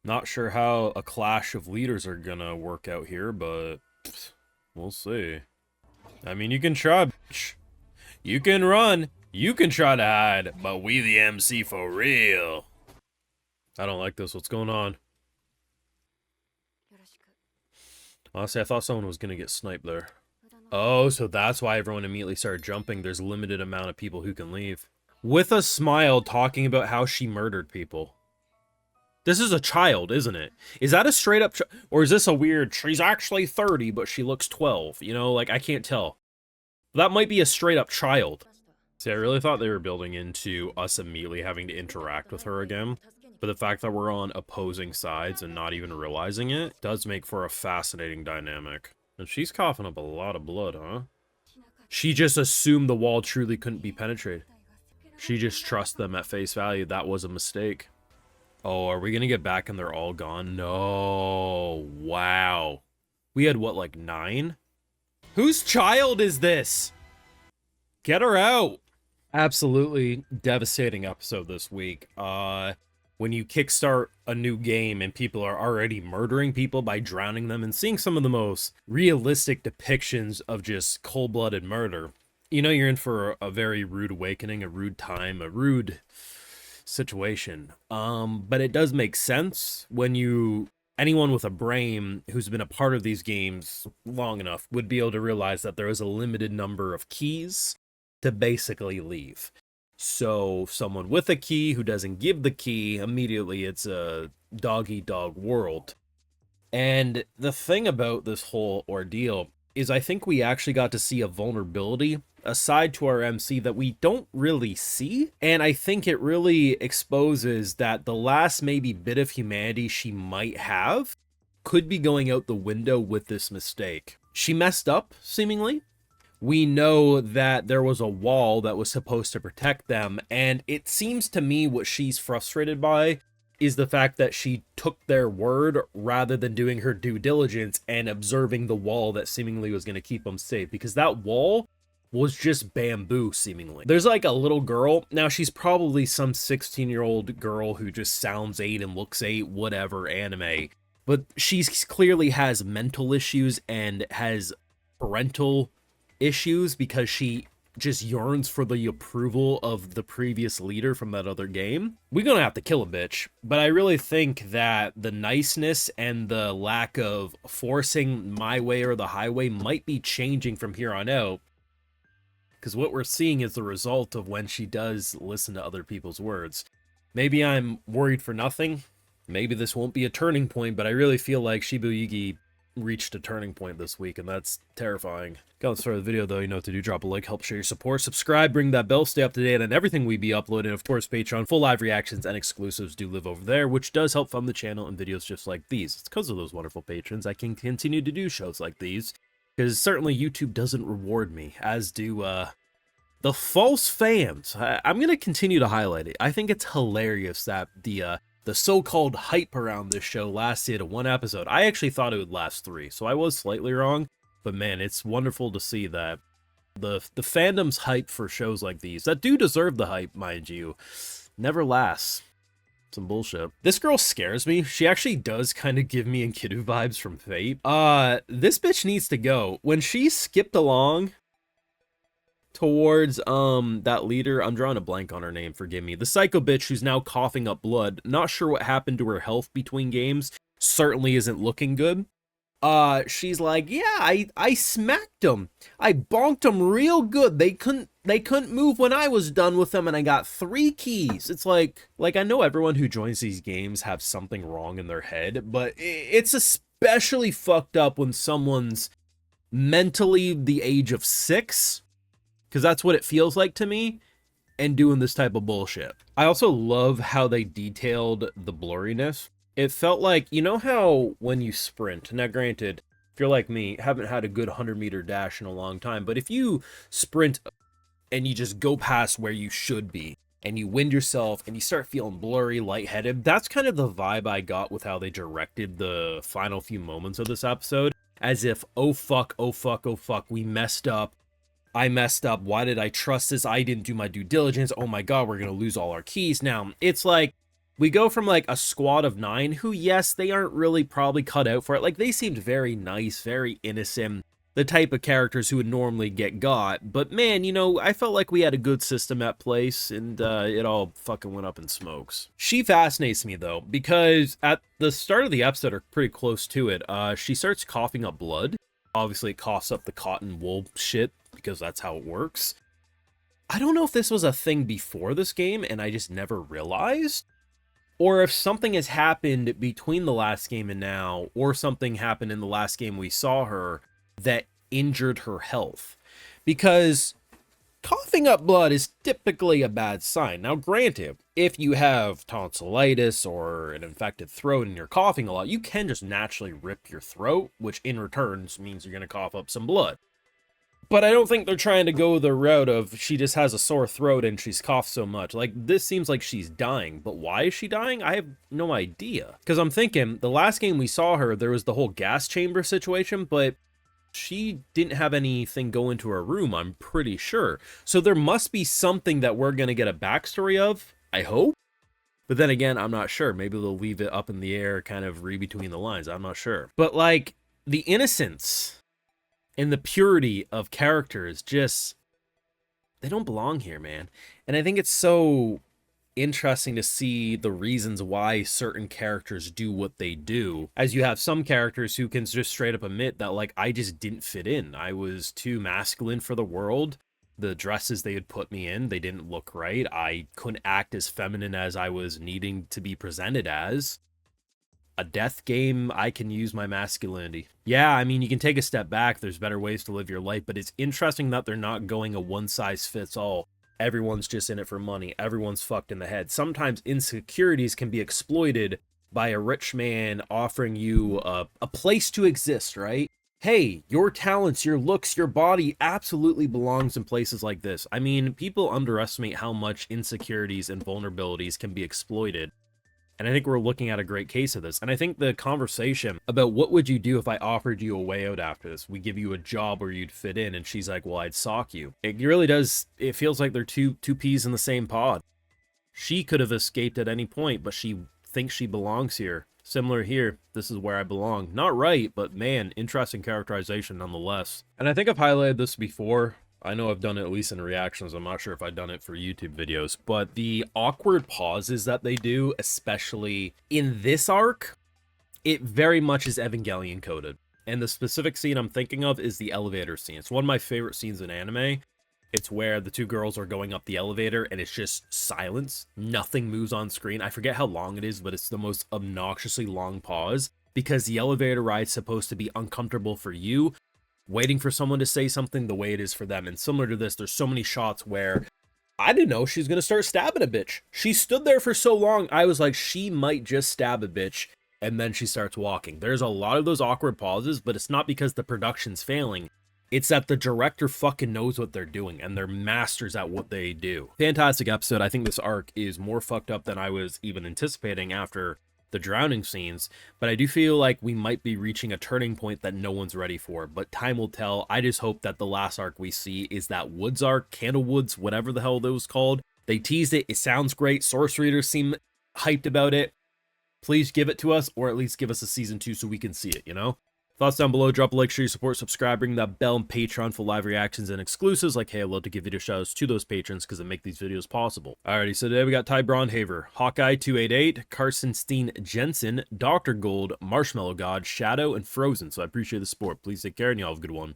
Not sure how a clash of leaders are gonna work out here, but we'll see. I mean, you can try, bitch. You can run. You can try to hide, but we the MC for real. I don't like this. What's going on? Honestly, I thought someone was gonna get sniped there. Oh, so that's why everyone immediately started jumping. There's a limited amount of people who can leave. With a smile, talking about how she murdered people. This is a child, isn't it? Is that a straight up, or is this a weird, she's actually 30, but she looks 12? You know, like, I can't tell. That might be a straight up child. See, I really thought they were building into us immediately having to interact with her again. But the fact that we're on opposing sides and not even realizing it does make for a fascinating dynamic. And she's coughing up a lot of blood, huh? She just assumed the wall truly couldn't be penetrated. She just trusts them at face value. That was a mistake. Oh, are we gonna get back and they're all gone? No. Wow. We had, what, like 9? Whose child is this? Get her out. Absolutely devastating episode this week. When you kickstart a new game and people are already murdering people by drowning them and seeing some of the most realistic depictions of just cold-blooded murder, you know you're in for a very rude awakening, a rude time, a rude situation. But it does make sense when anyone with a brain who's been a part of these games long enough would be able to realize that there is a limited number of keys to basically leave. So someone with a key who doesn't give the key, immediately it's a dog-eat-dog world. And the thing about this whole ordeal is I think we actually got to see a vulnerability aside to our MC that we don't really see. And I think it really exposes that the last maybe bit of humanity she might have could be going out the window with this mistake. She messed up, seemingly. We know that there was a wall that was supposed to protect them, and it seems to me what she's frustrated by is the fact that she took their word rather than doing her due diligence and observing the wall that seemingly was going to keep them safe, because that wall was just bamboo, seemingly. There's like a little girl. Now, she's probably some 16-year-old girl who just sounds 8 and looks 8, whatever, anime. But she clearly has mental issues and has parental issues because she just yearns for the approval of the previous leader from that other game. We're gonna have to kill a bitch, but I really think that the niceness and the lack of forcing my way or the highway might be changing from here on out, because what we're seeing is the result of when she does listen to other people's words. Maybe I'm worried for nothing. Maybe this won't be a turning point, but I really feel like Shiboyugi reached a turning point this week, and that's terrifying. Let's start the video though. You know what to do. Drop a like, help share your support, subscribe, ring that bell, stay up to date on everything we be uploading. Of course, Patreon, full live reactions and exclusives do live over there, which does help fund the channel and videos just like these. It's because of those wonderful patrons I can continue to do shows like these, because certainly YouTube doesn't reward me, as do the false fans. I'm gonna continue to highlight it. I think it's hilarious that the so-called hype around this show lasted 1 episode. I actually thought it would last 3, so I was slightly wrong. But man, it's wonderful to see that the fandom's hype for shows like these, that do deserve the hype, mind you, never lasts. Some bullshit. This girl scares me. She actually does kind of give me Enkidu vibes from Fate. This bitch needs to go. When she skipped along towards that leader, I'm drawing a blank on her name, forgive me, the psycho bitch who's now coughing up blood, not sure what happened to her health between games, certainly isn't looking good. She's like, yeah, I smacked them, I bonked them real good, they couldn't move when I was done with them, and I got 3 keys. It's like I know everyone who joins these games have something wrong in their head, but it's especially fucked up when someone's mentally the age of 6, because that's what it feels like to me, and doing this type of bullshit. I also love how they detailed the blurriness. It felt like, you know how when you sprint, now granted, if you're like me, haven't had a good 100-meter dash in a long time, but if you sprint and you just go past where you should be, and you wind yourself, and you start feeling blurry, lightheaded, that's kind of the vibe I got with how they directed the final few moments of this episode, as if, oh fuck, oh fuck, oh fuck, we messed up. I messed up. Why did I trust this? I didn't do my due diligence. Oh my god, we're gonna lose all our keys. Now, it's like, We go from like a squad of 9 who, yes, they aren't really probably cut out for it. Like, they seemed very nice, very innocent, the type of characters who would normally get got. But man, you know, I felt like we had a good system at place, and it all fucking went up in smokes. She fascinates me though, because at the start of the episode, or pretty close to it, she starts coughing up blood. Obviously, it coughs up the cotton wool shit, because that's how it works. I don't know if this was a thing before this game and I just never realized, or if something has happened between the last game and now, or something happened in the last game we saw her that injured her health. Because coughing up blood is typically a bad sign. Now, granted, if you have tonsillitis or an infected throat and you're coughing a lot, you can just naturally rip your throat, which in return means you're going to cough up some blood. But I don't think they're trying to go the route of she just has a sore throat and she's coughed so much. Like, this seems like she's dying, but why is she dying? I have no idea. Because I'm thinking, the last game we saw her, there was the whole gas chamber situation, but she didn't have anything go into her room, I'm pretty sure. So there must be something that we're going to get a backstory of, I hope. But then again, I'm not sure. Maybe they'll leave it up in the air, kind of read between the lines. I'm not sure. But like, the innocence and the purity of characters just, they don't belong here, man. And I think it's so interesting to see the reasons why certain characters do what they do, as you have some characters who can just straight up admit that, like, I just didn't fit in. I was too masculine for the world. The dresses they had put me in, they didn't look right. I couldn't act as feminine as I was needing to be presented as. A death game, I can use my masculinity. Yeah, I mean, you can take a step back. There's better ways to live your life, but it's interesting that they're not going a one-size-fits-all. Everyone's just in it for money. Everyone's fucked in the head. Sometimes insecurities can be exploited by a rich man offering you a place to exist, right? Hey, your talents, your looks, your body absolutely belongs in places like this. I mean, people underestimate how much insecurities and vulnerabilities can be exploited. And I think we're looking at a great case of this. And I think the conversation about what would you do if I offered you a way out after this? We give you a job where you'd fit in. And she's like, well, I'd sock you. It really does. It feels like they're two peas in the same pod. She could have escaped at any point, but she thinks she belongs here. Similar here. This is where I belong. Not right, but man, interesting characterization nonetheless. And I think I've highlighted this before. I know I've done it at least in reactions. I'm not sure if I've done it for YouTube videos, but the awkward pauses that they do, especially in this arc, it very much is Evangelion coded. And the specific scene I'm thinking of is the elevator scene. It's one of my favorite scenes in anime. It's where the two girls are going up the elevator and it's just silence. Nothing moves on screen. I forget how long it is, but it's the most obnoxiously long pause because the elevator ride's supposed to be uncomfortable for you, waiting for someone to say something the way it is for them. And similar to this, there's so many shots where I didn't know she's going to start stabbing a bitch. She stood there for so long, I was like, she might just stab a bitch, and then she starts walking. There's a lot of those awkward pauses, but it's not because the production's failing. It's that the director fucking knows what they're doing, and they're masters at what they do. Fantastic episode. I think this arc is more fucked up than I was even anticipating after the drowning scenes, but I do feel like we might be reaching a turning point that no one's ready for, but time will tell. I just hope that the last arc we see is that Woods arc, Candlewoods, whatever the hell that was called. They teased it. It sounds great. Source readers seem hyped about it. Please give it to us, or at least give us a season 2 so we can see it, you know? Thoughts down below. Drop a like, share your support, subscribe, ring that bell, and Patreon for live reactions and exclusives. Like, hey, I'd love to give video shoutouts to those patrons because they make these videos possible. Alrighty, so today we got Ty Braunhaver, Hawkeye288, Carson Steen Jensen, Dr. Gold, Marshmallow God, Shadow, and Frozen. So I appreciate the support. Please take care, and y'all have a good one.